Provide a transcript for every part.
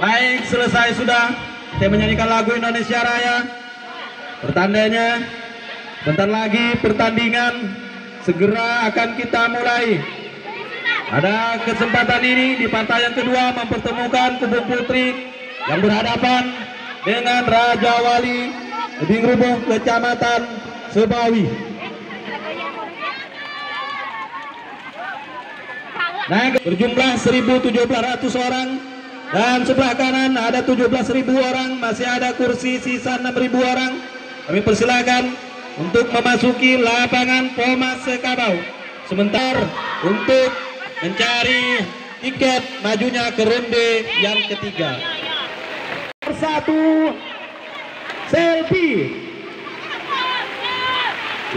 Baik, selesai sudah. Kita menyanyikan lagu Indonesia Raya. Pertandanya bentar lagi pertandingan segera akan kita mulai. Pada kesempatan ini di partai yang kedua mempertemukan Kubung Putri yang berhadapan dengan Raja Wali Tebing Rubuh Kecamatan Sebawi. Nah, berjumlah 1.700 orang dan sebelah kanan ada 17.000 orang, masih ada kursi sisa 6.000 orang. Kami persilakan untuk memasuki lapangan Pomas Sekabau. Sebentar untuk mencari tiket majunya ke ronde yang ketiga. Satu selfie.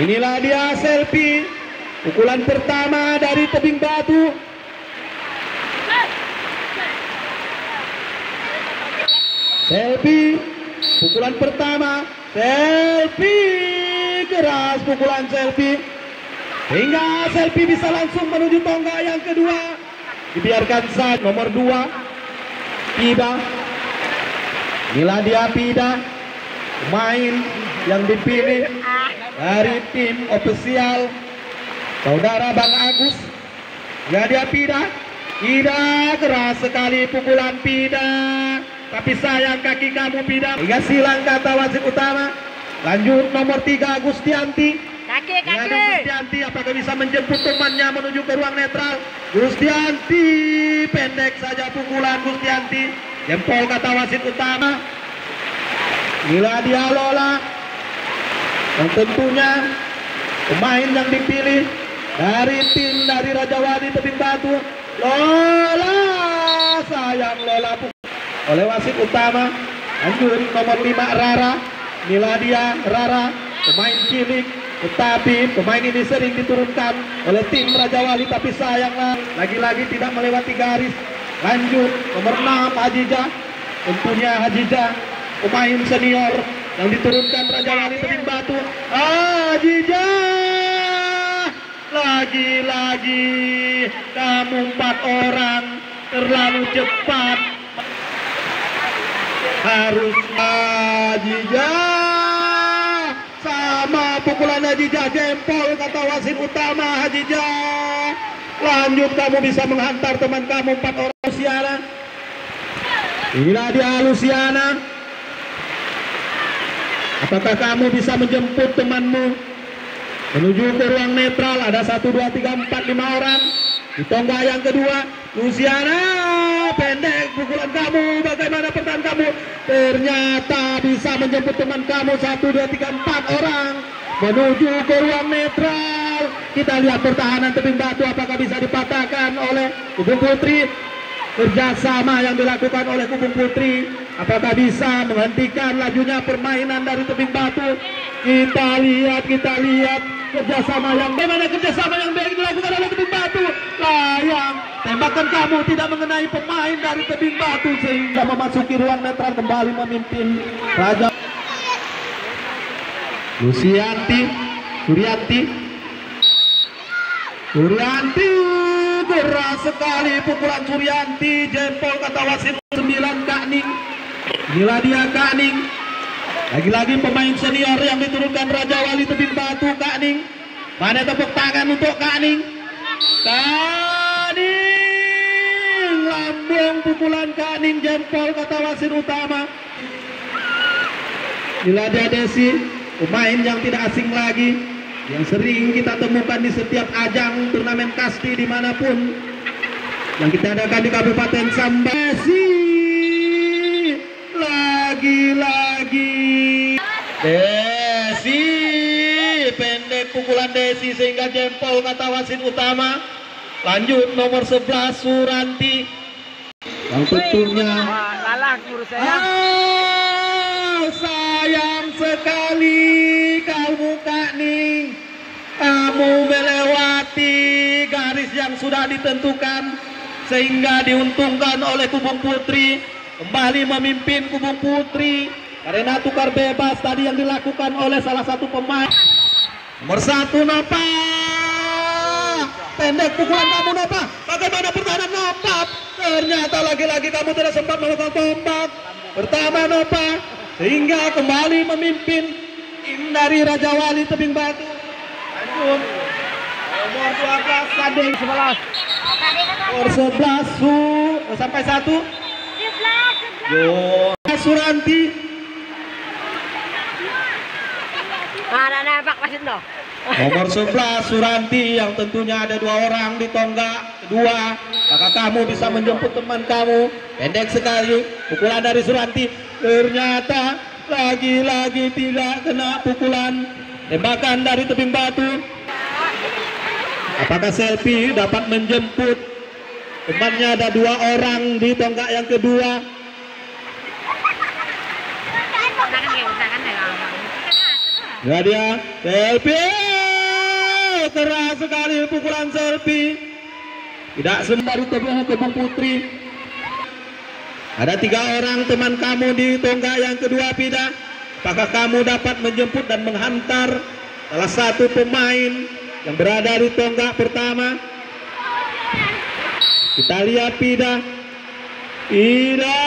Inilah dia selfie pukulan pertama dari tebing batu. Selfie pukulan pertama, selfie keras pukulan selfie hingga selfie bisa langsung menuju tonggak yang kedua. Dibiarkan saja nomor 2 Pida. Inilah dia Pida, pemain yang dipilih dari tim ofisial saudara Bang Agus. Ya, dia Pida. Pida keras sekali pukulan Pida. Tapi sayang kaki kamu Pida. Hingga silang kata wasit utama. Lanjut nomor 3 Gustianti. Kaki. Gustianti apakah bisa menjemput temannya menuju ke ruang netral? Gustianti pendek saja pukulan Gustianti. Jempol kata wasit utama. Inilah dia Lola. Yang tentunya pemain yang dipilih dari tim dari Raja Wali Tebing Batu. Lola, sayang Lola oleh wasit utama. Lanjut nomor 5 Rara. Inilah dia Rara, pemain cilik, tetapi pemain ini sering diturunkan oleh tim Raja Wali, tapi sayanglah lagi-lagi tidak melewati garis. Lanjut nomor 6 Hajijah. Tentunya Hajijah pemain senior yang diturunkan Raja Wali Tebing Batu. Hajijah, lagi-lagi kamu 4 orang terlalu cepat. Harus Hajijah, sama pukulan Hajijah, jempol kata wasit utama Hajijah. Lanjut, kamu bisa menghantar teman kamu 4 orang. Luciana, inilah dia Luciana. Apakah kamu bisa menjemput temanmu menuju ke ruang netral? Ada 1, 2, 3, 4, 5 orang di tonggak yang kedua. Luciana, pendek pukulan kamu. Bagaimana pertahanan kamu? Ternyata bisa menjemput teman kamu 1, 2, 3, 4 orang menuju ke ruang netral. Kita lihat pertahanan tebing batu apakah bisa dipatahkan oleh Kubung Putri. Kerjasama yang dilakukan oleh Kubung Putri apakah bisa menghentikan lajunya permainan dari tebing batu. Kita lihat kerjasama yang bagaimana kerjasama yang baik dilakukan oleh tebing batu. Layang, tembakan kamu tidak mengenai pemain dari tebing batu sehingga memasuki ruang netral, kembali memimpin Raja. Lucianti, Suryanti, keras sekali pukulan Suryanti, jempol kata wasit 9 Kak Ning. Inilah dia Kak Ning. Lagi-lagi pemain senior yang diturunkan Raja Wali Tebing Batu, Kak Ning. Mana tepuk tangan untuk Kak Ning? Kak Ning, lambung pukulan Kak Ning, jempol kata wasit utama. Inilah dia Desi, pemain yang tidak asing lagi, yang sering kita temukan di setiap ajang turnamen kasti dimanapun yang kita adakan di Kabupaten Sambasi. Lagi-lagi Desi, pendek pukulan Desi sehingga jempol kata wasit utama. Lanjut nomor 11 Suranti yang tentunya sayang sekali kamu Kak Ning, kamu melewati garis yang sudah ditentukan sehingga diuntungkan oleh Kubung Putri. Kembali memimpin Kubung Putri karena tukar bebas tadi yang dilakukan oleh salah satu pemain. Nomor 1 Nova, pendek pukulan kamu Nova. Bagaimana pertahanan Nova? Ternyata lagi-lagi kamu tidak sempat melakukan tombak pertama Nova, sehingga kembali memimpin tim dari Raja Wali Tebing Batu. Lanjut nomor 12 Sadeng 11. Nomor 11 sampai 1. 11. Yo Suranti. Mana nampak maksud no? Nomor 11 Suranti yang tentunya ada 2 orang di tonggak kedua. Maka kamu bisa menjemput teman kamu. Pendek sekali pukulan dari Suranti. Ternyata lagi-lagi tidak kena pukulan tembakan dari Tebing Batu. Apakah Selfie dapat menjemput temannya? Ada 2 orang di tonggak yang kedua. Ya dia Selfie, keras sekali pukulan Selfie. Tidak sembari Tebing Putri. Ada 3 orang teman kamu di tonggak yang kedua, Pida. Apakah kamu dapat menjemput dan menghantar salah satu pemain yang berada di tonggak pertama? Kita lihat Pida. Pida,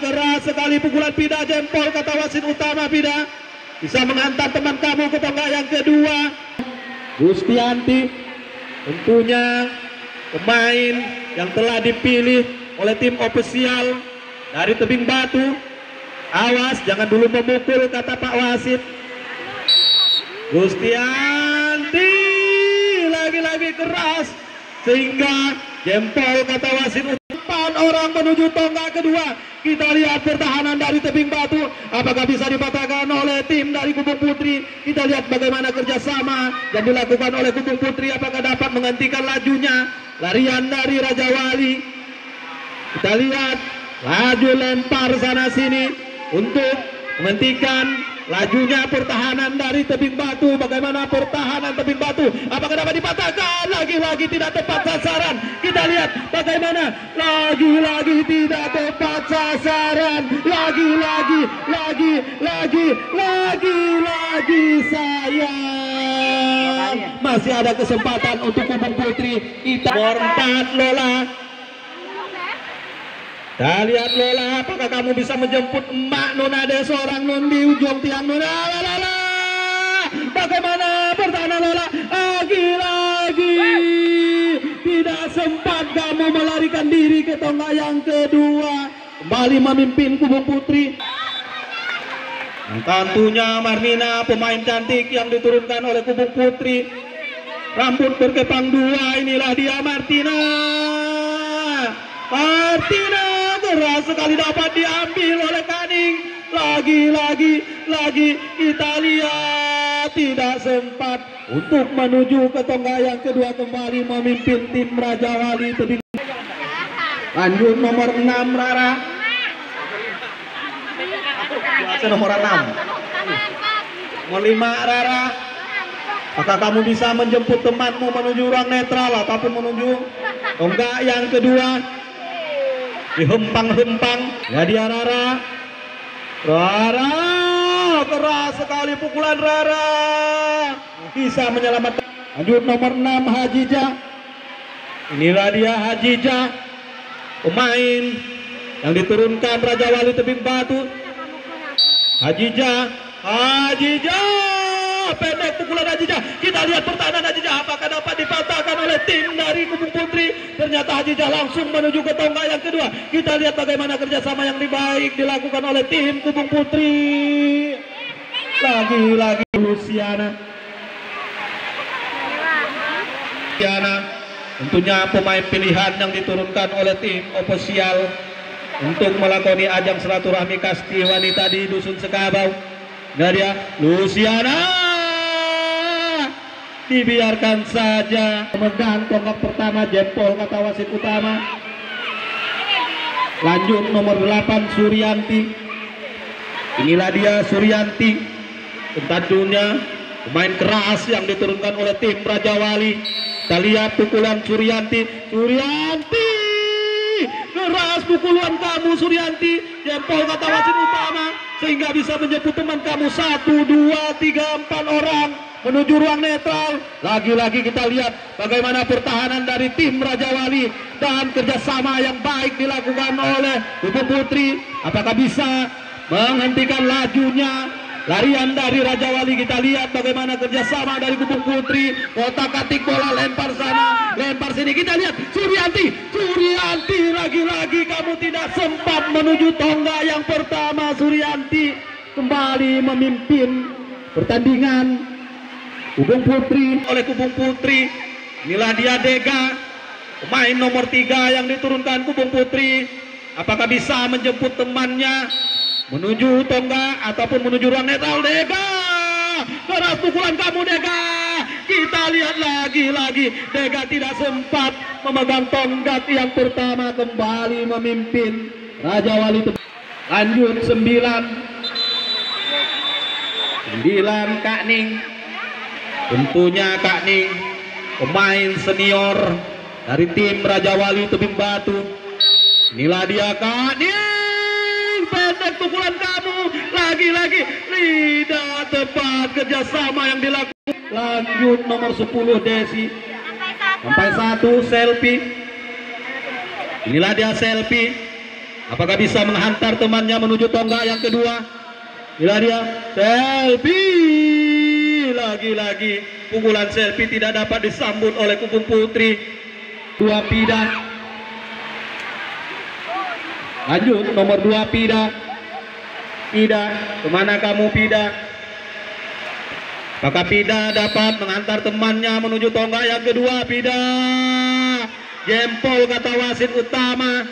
keras sekali pukulan Pida, jempol kata wasit utama. Pida bisa menghantar teman kamu ke tonggak yang kedua. Gustianti tentunya pemain yang telah dipilih oleh tim ofisial dari Tebing Batu. Awas jangan dulu memukul kata Pak Wasit. Gustianti lagi-lagi keras sehingga jempol kata wasit. 4 orang menuju tonggak kedua. Kita lihat pertahanan dari Tebing Batu, apakah bisa dipatahkan oleh tim dari Gubeng Putri. Kita lihat bagaimana kerjasama yang dilakukan oleh Gubeng Putri, apakah dapat menghentikan lajunya larian dari Raja Wali. Kita lihat laju lempar sana sini untuk menghentikan lajunya pertahanan dari Tebing Batu. Bagaimana pertahanan Tebing Batu? Apakah dapat dipatahkan? Lagi-lagi tidak tepat sasaran. Kita lihat bagaimana lagi-lagi tidak tepat sasaran. Lagi-lagi sayang. Masih ada kesempatan untuk Gubeng Putri. Kita nomor 4 Lola. Kita lihat Lola, apakah kamu bisa menjemput emak Nona? Ada seorang non di ujung tiang Nona. Lola, bagaimana pertahanan Lola? Lagi-lagi tidak sempat kamu melarikan diri ke tonggak yang kedua. Kembali memimpin Gubeng Putri. Tentunya Marnina, pemain cantik yang diturunkan oleh Gubeng Putri. Rambut berkepang 2, inilah dia Martina. Keras sekali dapat diambil oleh Kaning. Lagi kita lihat tidak sempat untuk menuju ke tonggak yang kedua. Kembali memimpin tim Raja Wali Tebing. Lanjut nomor 6 Rara. Nomor 6. Nomor 5 Rara. Apakah kamu bisa menjemput temanmu menuju ruang netral ataupun menuju tonggak yang kedua? Dihempang-hempang ya dia Rara. Keras sekali pukulan Rara, bisa menyelamatkan. Lanjut nomor 6 Hajijah. Inilah dia Hajijah, pemain yang diturunkan Raja Wali Tebing Batu. Hajijah pendek pukulan Hajijah. Kita lihat pertahanan Hajijah, apakah dapat dipatahkan oleh tim dari Gubeng Putri. Ternyata Hajijah langsung menuju ke tonggak yang kedua. Kita lihat bagaimana kerjasama yang baik dilakukan oleh tim Gubeng Putri. Lagi-lagi Luciana, tentunya pemain pilihan yang diturunkan oleh tim ofisial untuk melakoni ajang silaturahmi kasti wanita di Dusun Sekabau. Nah dia Luciana, dibiarkan saja memegang tonggak pertama, jempol kata wasit utama. Lanjut nomor 8 Suryanti. Inilah dia Suryanti, tentunya pemain keras yang diturunkan oleh tim Raja Wali. Kita lihat pukulan Suryanti. Keras pukulan kamu Suryanti, jempol kata wasit utama, sehingga bisa menjemput teman kamu 1, 2, 3, 4 orang menuju ruang netral. Lagi-lagi kita lihat bagaimana pertahanan dari tim Raja Wali dan kerjasama yang baik dilakukan oleh Pupung Putri. Apakah bisa menghentikan lajunya larian dari Raja Wali? Kita lihat bagaimana kerjasama dari Pupung Putri. Otak-atik bola, lempar sana, lempar sini. Kita lihat Suryanti lagi-lagi kamu tidak sempat menuju tonggak yang pertama. Suryanti kembali memimpin pertandingan Pupung Putri oleh Pupung Putri. Inilah dia Dega, pemain nomor 3 yang diturunkan Pupung Putri. Apakah bisa menjemput temannya menuju tonggak ataupun menuju ruang netral? Dega, keras pukulan kamu Dega. Kita lihat lagi-lagi Dega tidak sempat memegang tonggak yang pertama. Kembali memimpin Raja Wali. Lanjut 9 Kak Ning. Tentunya Kak Ning pemain senior dari tim Raja Wali Tebing Batu. Inilah dia Kak Ning, pendek pukulan kamu. Lagi-lagi tidak tepat kerjasama yang dilakukan. Lanjut nomor 10 Desi. Sampai 1 Selfie. Inilah dia Selfie. Apakah bisa menghantar temannya menuju tonggak yang kedua? Inilah dia Selfie. Lagi-lagi pukulan Selfie tidak dapat disambut oleh Pupung Putri. 2 Pida. Lanjut nomor 2 Pida. Pida, kemana kamu Pida? Apakah Pida dapat menghantar temannya menuju tonggak yang kedua? Pida jempol kata wasit utama.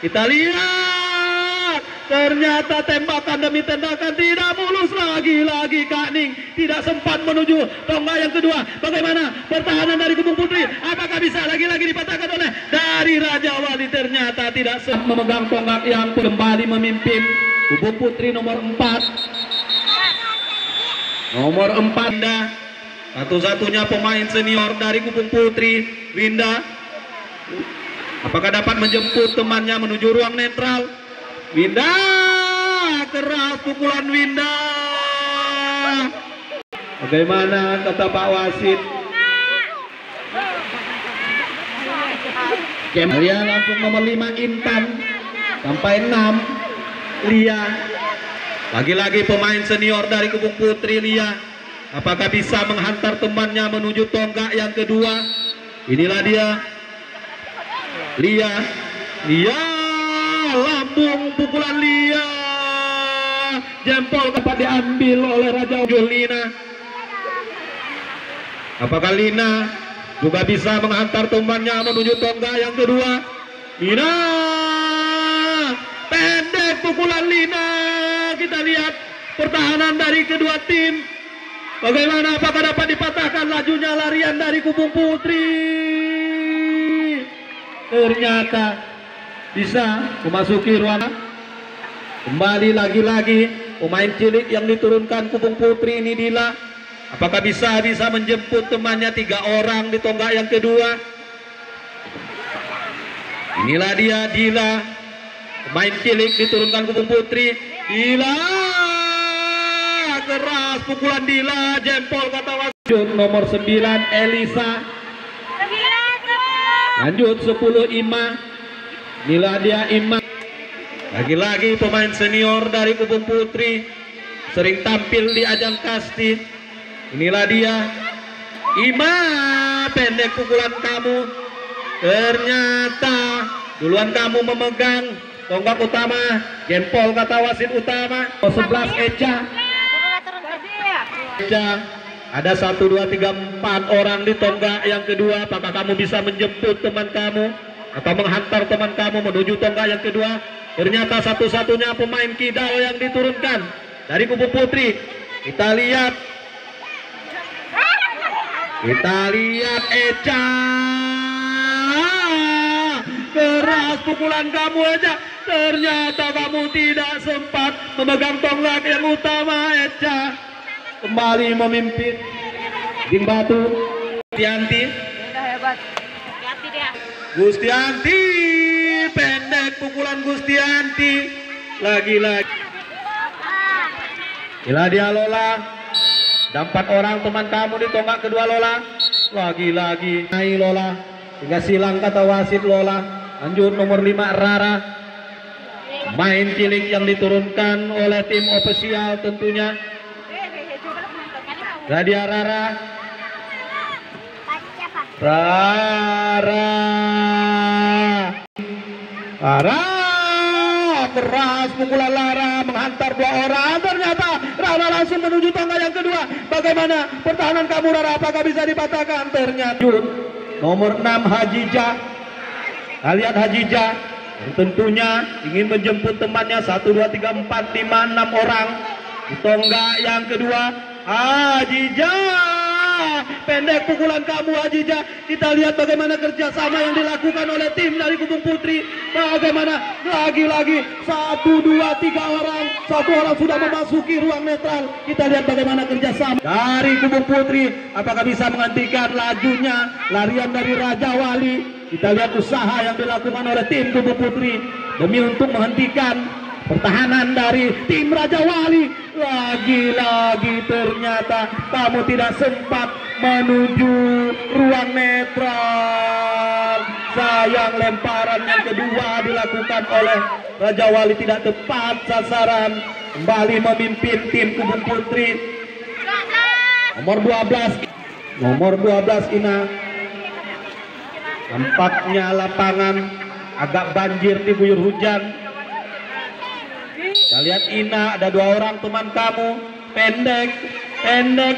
Kita lihat ternyata tembakan demi tendakan tidak mulus. Lagi-lagi Kak Ning tidak sempat menuju tonggak yang kedua. Bagaimana pertahanan dari Pupung Putri? Apakah bisa lagi-lagi dipatahkan oleh dari Raja Wali? Ternyata tidak sempat memegang tonggak yang kembali memimpin Pupung Putri nomor 4. Nomor 4 Winda, satu-satunya pemain senior dari Pupung Putri. Winda, apakah dapat menjemput temannya menuju ruang netral? Winda, keras pukulan Winda. Bagaimana kata Pak Wasit? Lia langsung nomor 5 Intan. Sampai 6 Lia. Lagi-lagi pemain senior dari Pupung Putri Lia. Apakah bisa menghantar temannya menuju tonggak yang kedua? Inilah dia Lia. Lambung pukulan Lia. Jempol dapat diambil oleh Raja Julina. Apakah Lina juga bisa menghantar temannya menuju tonggak yang kedua? Lina, pendek pukulan Lina. Kita lihat pertahanan dari kedua tim. Bagaimana, apakah dapat dipatahkan lajunya larian dari Pupung Putri? Ternyata bisa memasuki ruangan. Kembali lagi-lagi pemain cilik yang diturunkan Pupung Putri ini Dila. Apakah bisa menjemput temannya 3 orang di tonggak yang kedua? Inilah dia Dila, pemain cilik diturunkan Pupung Putri. Dila, keras pukulan Dila, jempol kata wasit. Nomor 9 Elisa. Lanjut 10 Ima. Inilah dia Ima. Lagi-lagi pemain senior dari Pupung Putri, sering tampil di ajang kasti. Inilah dia Ima, pendek pukulan kamu. Ternyata duluan kamu memegang tonggak utama, jempol kata wasit utama. 11 Eca. Eca, ada 1, 2, 3, 4 orang di tonggak yang kedua. Apakah kamu bisa menjemput teman kamu atau menghantar teman kamu menuju tonggak yang kedua? Ternyata satu-satunya pemain kidal yang diturunkan dari Pupung Putri. Kita lihat Eca. Keras pukulan kamu Eca. Ternyata kamu tidak sempat memegang tonggak yang utama. Eca kembali memimpin Tebing Batu. Gustianti. Gustianti, pendek pukulan Gustianti. Lagi-lagi. Inilah dia Lola. Ada 4 orang teman kamu di tonggak kedua Lola. Lagi-lagi naik Lola. Hingga silang kata wasit Lola. Lanjut nomor 5 Rara. Main cilik yang diturunkan oleh tim ofisial tentunya. Radia Rara. Rara keras pukulan Lara menghantar 2 orang. Ternyata Rara langsung menuju tangga yang kedua. Bagaimana pertahanan kamu Rara? Apakah bisa dipatahkan? Ternyata nomor 6 Hajijah. Kita lihat Hajijah yang tentunya ingin menjemput temannya 1, 2, 3, 4, 5, 6 orang di tonggak yang kedua. Hajijah, pendek pukulan kamu Hajijah. Kita lihat bagaimana kerjasama yang dilakukan oleh tim dari Gubeng Putri. Bagaimana lagi-lagi 1, 2, 3 orang. 1 orang sudah memasuki ruang netral. Kita lihat bagaimana kerjasama dari Gubeng Putri. Apakah bisa menghentikan lajunya larian dari Raja Wali? Kita lihat usaha yang dilakukan oleh tim Gubeng Putri demi untuk menghentikan pertahanan dari tim Raja Wali. Lagi-lagi ternyata kamu tidak sempat menuju ruang netral. Sayang lemparan yang kedua dilakukan oleh Raja Wali tidak tepat sasaran. Kembali memimpin tim Gubeng Putri. Nomor 12 Ina. Nampaknya lapangan agak banjir diguyur hujan. Kita lihat Ina, ada 2 orang teman kamu. Pendek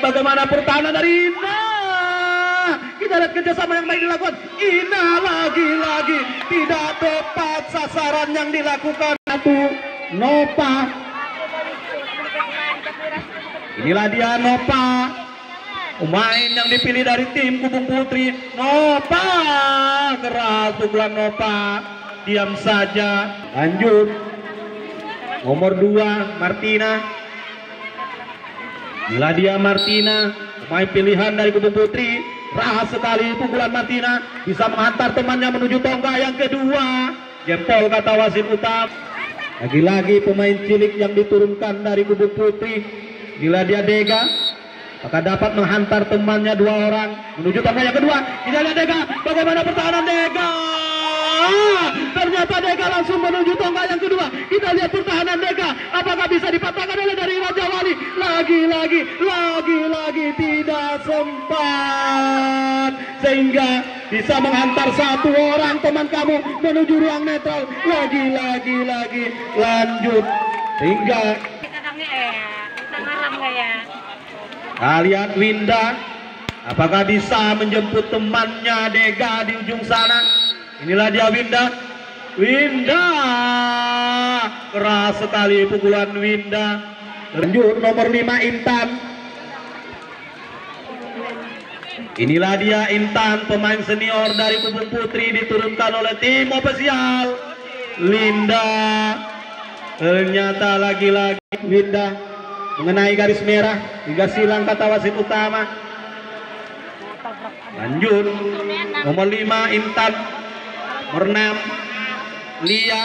bagaimana pertahanan dari Ina. Kita lihat kerjasama yang baik dilakukan Ina. Lagi-lagi tidak tepat sasaran yang dilakukan. Nova. Inilah dia Nova, pemain yang dipilih dari tim Gubeng Putri. Nova keras pukulan Nova. Diam saja. Lanjut nomor 2 Martina. Inilah dia Martina, pemain pilihan dari Gubeng Putri. Keras sekali pukulan Martina, bisa menghantar temannya menuju tonggak yang kedua. Jempol kata wasit utama. Lagi-lagi pemain cilik yang diturunkan dari Gubeng Putri. Inilah dia Dega. Apakah dapat menghantar temannya 2 orang menuju tonggak yang kedua? Kita lihat Dega, bagaimana pertahanan Dega. Ternyata Dega langsung menuju tonggak yang kedua. Kita lihat pertahanan Dega, apakah bisa dipatahkan oleh dari Raja Wali. Lagi-lagi tidak sempat, sehingga bisa menghantar 1 orang teman kamu menuju ruang netral. Lagi lanjut sehingga kita lihat Winda, apakah bisa menjemput temannya Dega di ujung sana. Inilah dia Winda. Keras sekali pukulan Winda. Lanjut nomor 5 Intan. Inilah dia Intan, pemain senior dari Gubeng Putri, diturunkan oleh tim ofisial Linda. Ternyata lagi-lagi Winda mengenai garis merah hingga silang kata wasit utama. Lanjut nomor 5 Intan. Nomor 6 Lia.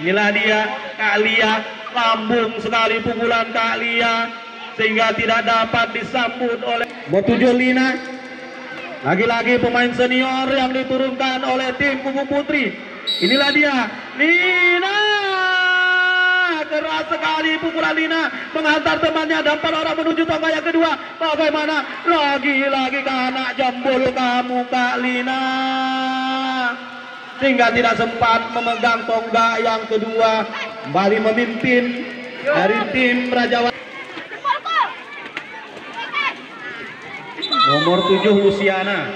Inilah dia Kak Lia. Lambung sekali pukulan Kak Lia sehingga tidak dapat disambut oleh nomor 7 Lina. Lagi-lagi pemain senior yang diturunkan oleh tim Gubeng Putri. Inilah dia Lina. Keras sekali pukulan Lina menghantar temannya dan 4 orang menuju tangga yang kedua. Bagaimana lagi-lagi ke anak jambul kamu Kak Lina, sehingga tidak sempat memegang tonggak yang kedua. Kembali memimpin dari tim Raja Wali. Nomor 7 Luciana.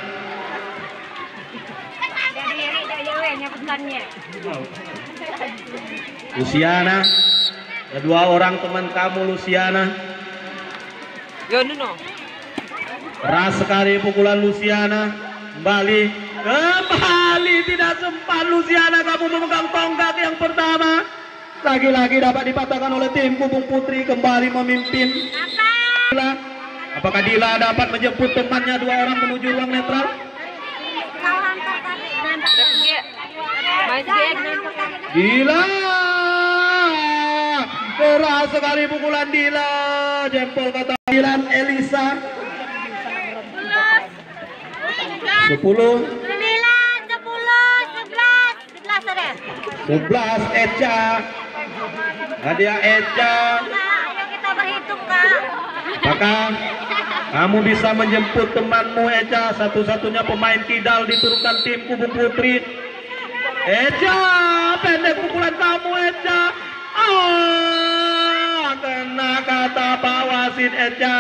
Luciana, ada 2 orang teman kamu Luciana. Keras sekali pukulan Luciana. Kembali tidak sempat Luciana kamu memegang tonggak yang pertama. Lagi-lagi dapat dipatahkan oleh tim Gubeng Putri. Kembali memimpin. Apakah Dila dapat menjemput temannya 2 orang menuju ruang netral? Dila, keras sekali pukulan Dila. jempol kata Dilan Elisa. 10 11 Eca. Hadiah Eca. Ayo kita berhitung, Kak. Maka kamu bisa menjemput temanmu Eca, satu-satunya pemain kidal diturunkan tim Kubu Putri. Eca, pendek pukulan kamu Eca. Kena kata Pak Wasit Eca.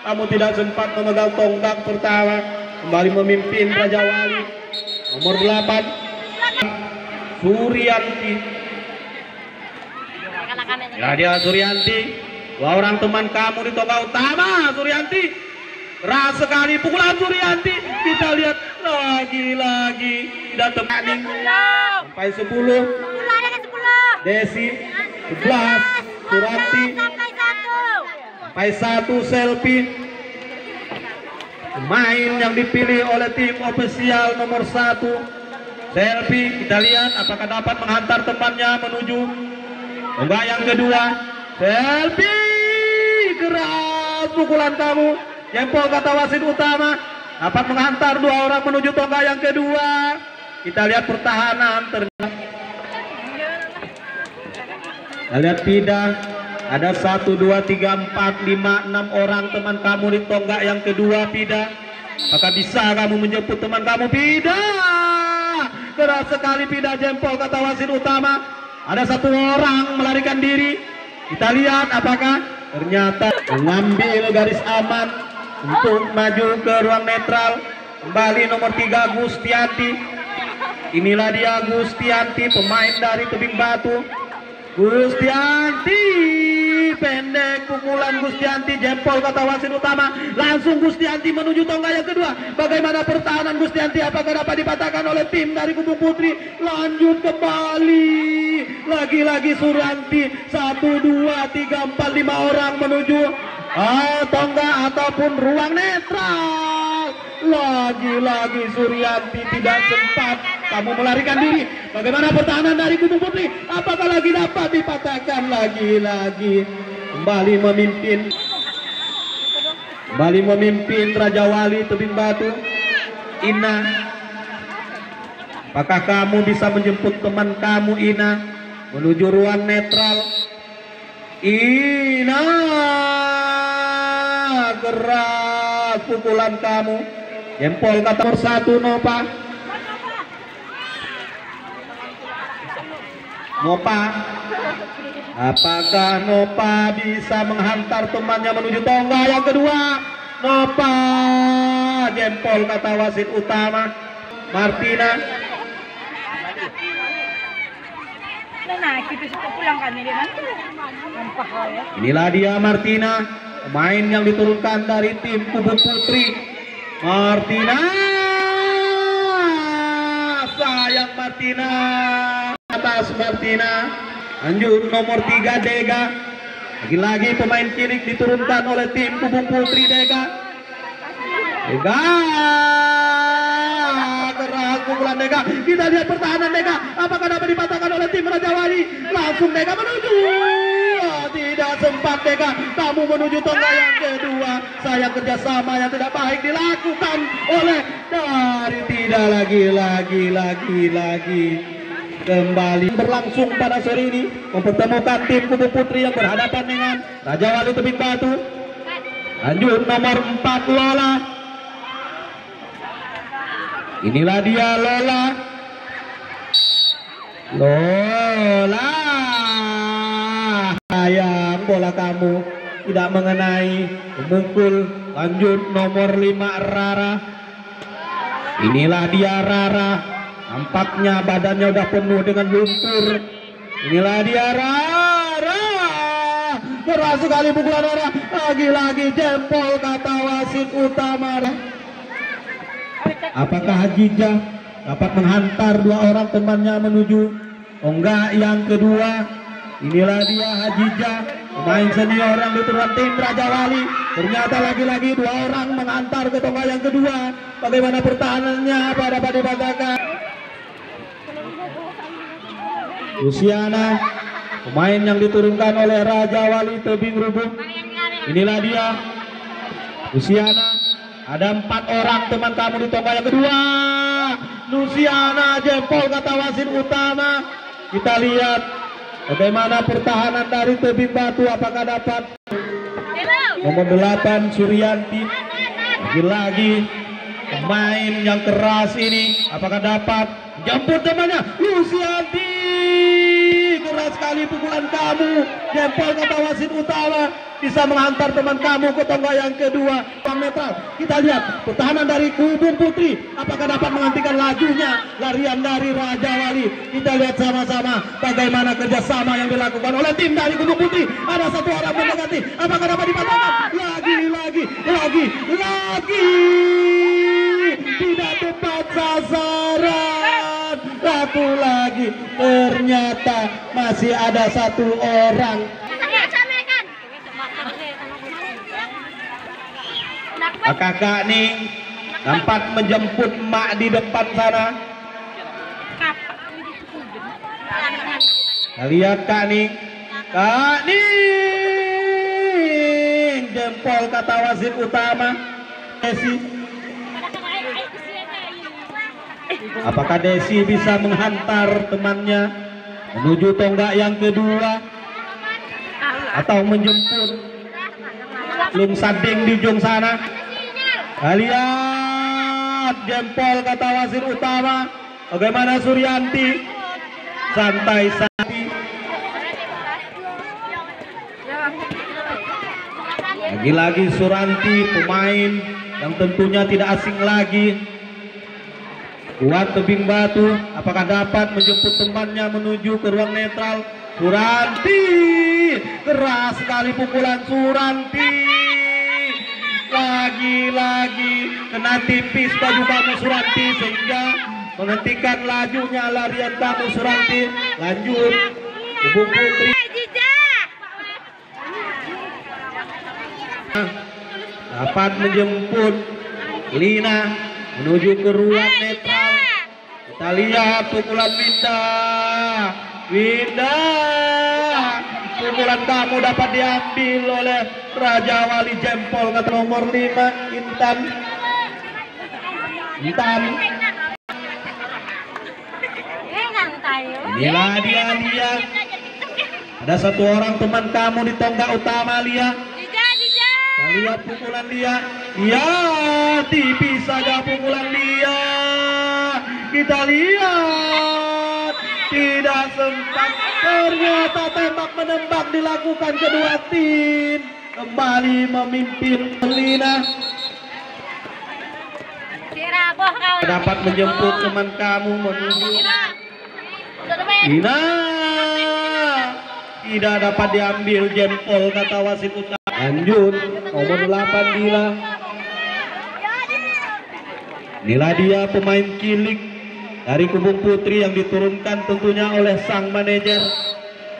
Kamu tidak sempat memegang tonggak pertama. Kembali memimpin Raja Wali. Nomor 8 Suryanti. Ya dia Suryanti. Dua orang teman kamu di tonggak utama. Suryanti keras sekali pukulan Suryanti. Kita lihat lagi-lagi tidak temaning. Sampai 10 Desi. 11 Suryanti. Sampai 1 Selfie. Pemain yang dipilih oleh tim ofisial nomor 1 Selfie. Kita lihat apakah dapat menghantar temannya menuju tonggak yang kedua. Selfie, keras pukulan kamu. Jempol kata wasit utama. Dapat menghantar dua orang menuju tonggak yang kedua. Kita lihat pertahanan ternyata. Kita lihat tidak. Ada 1, 2, 3, 4, 5, 6 orang teman kamu di tonggak yang kedua. Pida, apakah bisa kamu menjemput teman kamu? Pida, keras sekali Pida, jempol kata wasit utama. Ada 1 orang melarikan diri. Kita lihat apakah ternyata mengambil garis aman untuk maju ke ruang netral. Kembali nomor 3 Gustianti. Inilah dia Gustianti, pemain dari Tebing Batu. Gustianti, pendek pukulan Gustianti, jempol kata wasit utama. Langsung Gustianti menuju tonggak yang kedua. Bagaimana pertahanan Gustianti? Apakah dapat dipatahkan oleh tim dari Kubu Putri? Lanjut kembali. Lagi-lagi Suryanti. 1, 2, 3, 4, 5 orang menuju tonggak ataupun ruang netral. Lagi-lagi Suryanti tidak sempat. Kamu melarikan diri. Bagaimana pertahanan dari Kubu Putri? Apakah lagi dapat dipatahkan? Lagi-lagi kembali memimpin Raja Wali Tebing Batu. Ina, apakah kamu bisa menjemput teman kamu Ina menuju ruang netral? Ina, keras pukulan kamu. Jempol kata nomor 1 Nova. Apakah Nova bisa menghantar temannya menuju tonggak yang kedua? Nova, jempol kata wasit utama. Martina. Inilah dia Martina, pemain yang diturunkan dari tim Kubu Putri. Martina, sayang Martina. Atas Martina. Lanjut nomor 3 Dega. Lagi-lagi pemain kiri diturunkan oleh tim Kubu Putri. Dega, keras pukulan Dega. Kita lihat pertahanan Dega. Apakah dapat dipatahkan oleh tim Raja Wali? Langsung Dega menuju. Tidak sempat Dega. Kamu menuju tonggak yang kedua. Sayang kerjasama yang tidak baik dilakukan oleh dari tidak lagi. Kembali berlangsung pada sore ini, mempertemukan tim Kubu Putri yang berhadapan dengan Raja Wali Tebing Batu. Lanjut nomor 4 Lola. Inilah dia Lola. Sayang bola kamu tidak mengenai memukul. Lanjut nomor 5 Rara. Inilah dia Rara. Nampaknya badannya udah penuh dengan lumpur. Inilah dia Rara. Keras sekali pukulan Rara. Lagi-lagi jempol kata wasit utama. Apakah Hajijah dapat menghantar dua orang temannya menuju tonggak yang kedua? Inilah dia Hajijah, pemain senior yang diturunkan tim Raja Wali. Ternyata lagi-lagi dua orang menghantar ke tonggak yang kedua. Bagaimana pertahanannya? Apa dapat dipatahkan? Luciana Pemain yang diturunkan oleh Raja Wali tebing rubung. Inilah dia Luciana. Ada 4 orang teman kamu di tonggak yang kedua. Luciana jempol kata wasit utama. Kita lihat bagaimana pertahanan dari tebing batu, apakah dapat. Nomor 8 Suryanti. Lagi-lagi pemain yang keras ini, apakah dapat jemput temannya. Lucianti, keras sekali pukulan kamu. Jempol kata wasit utama, bisa menghantar teman kamu ke tonggak yang kedua. Netral. Kita lihat pertahanan dari Kubung Putri, apakah dapat menghentikan lajunya larian dari Raja Wali. Kita lihat sama-sama bagaimana kerjasama yang dilakukan oleh tim dari Kubung Putri. Ada 1 orang mendekati, apakah dapat dipatahkan? Lagi tidak tepat sasaran. Satu lagi, ternyata masih ada 1 orang. Kakak nih nampak menjemput emak di depan sana. Kita lihat Kak Ning jempol kata wasit utama. Desi, apakah Desi bisa menghantar temannya menuju tonggak yang kedua atau menjemput Lung Sading di ujung sana? Lihat jempol kata wasit utama. Bagaimana Suryanti santai. Lagi-lagi Suranti, pemain yang tentunya tidak asing lagi. Kuat tebing batu, apakah dapat menjemput temannya menuju ke ruang netral? Suranti, keras sekali pukulan Suranti. Lagi-lagi kena tipis baju kamu Suranti sehingga menghentikan lajunya larian kamu Suranti. Lanjut Kubung Putri dapat menjemput Lina menuju ke ruang netral. Kita lihat pukulan Winda. Pukulan kamu dapat diambil oleh Raja Wali. Jempol ke nomor 5 Intan. Inilah dia. Ada 1 orang teman kamu di tonggak utama, Lia. Kita lihat pukulan Lia. Ya, tipis saja pukulan Lia. Kita lihat tidak sempat. Ternyata tembak menembak dilakukan kedua tim. Kembali memimpin Lina. Dapat menjemput teman kamu menuju Lina. Tidak dapat diambil, jempol kata wasit utama. Lanjut nomor 8 Dila. Inilah dia pemain cilik dari Kubung Putri yang diturunkan tentunya oleh sang manajer.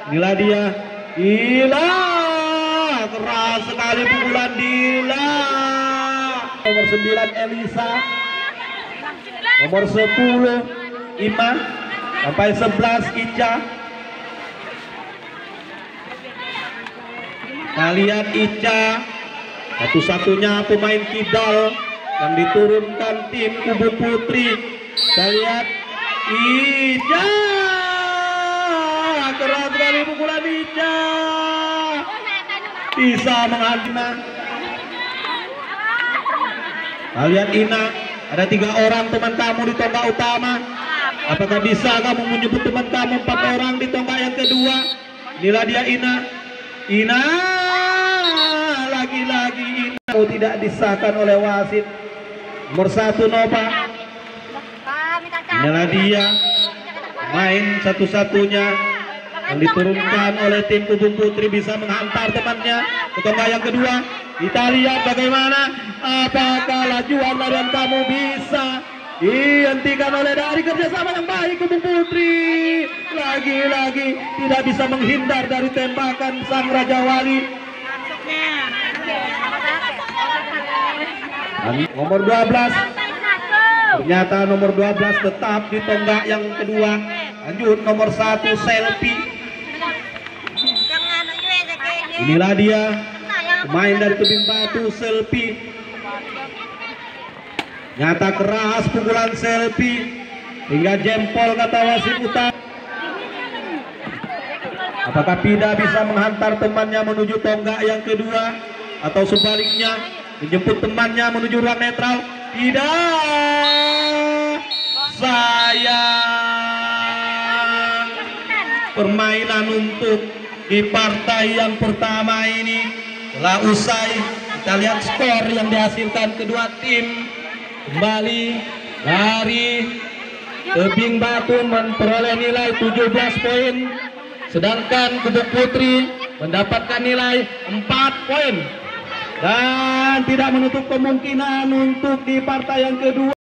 Inilah dia Dila. Keras sekali pukulan Dila. Nomor 9 Elisa. Nomor 10 Ima. Sampai 11 Ica. Kita lihat Ica, satu-satunya pemain kidal yang diturunkan tim Kubung Putri. Kita lihat Ica, keras sekali pukulan Ica, bisa menghantam. Kita lihat Ina, ada 3 orang teman kamu di tonggak utama. Apakah bisa kamu menyebut teman kamu 4 orang di tonggak yang kedua? Inilah dia Ina, lagi-lagi Ina tidak disahkan oleh wasit. Nomor 1 Nova. Inilah dia main satu-satunya yang diturunkan oleh tim Kubung Putri, bisa menghantar temannya ke tonggak yang kedua. Kita lihat bagaimana, apakah lajuan larian kamu bisa dihentikan oleh dari kerjasama yang baik Kubung Putri. Lagi-lagi tidak bisa menghindar dari tembakan sang Raja Wali. Nomor 12, ternyata nomor 12 tetap di tonggak yang kedua. Lanjut nomor 1 Selfie. Inilah dia pemain dari Tebing Batu, Selpi. Nyata keras pukulan Selpi hingga jempol kata wasit utama. Apakah Pida bisa menghantar temannya menuju tonggak yang kedua atau sebaliknya menjemput temannya menuju ruang netral? Tidak, sayang. Permainan untuk di partai yang pertama ini telah usai. Kita lihat skor yang dihasilkan kedua tim. Kembali dari Tebing Batu memperoleh nilai 17 poin, sedangkan Gubuk Putri mendapatkan nilai 4 poin, dan tidak menutup kemungkinan untuk di partai yang kedua.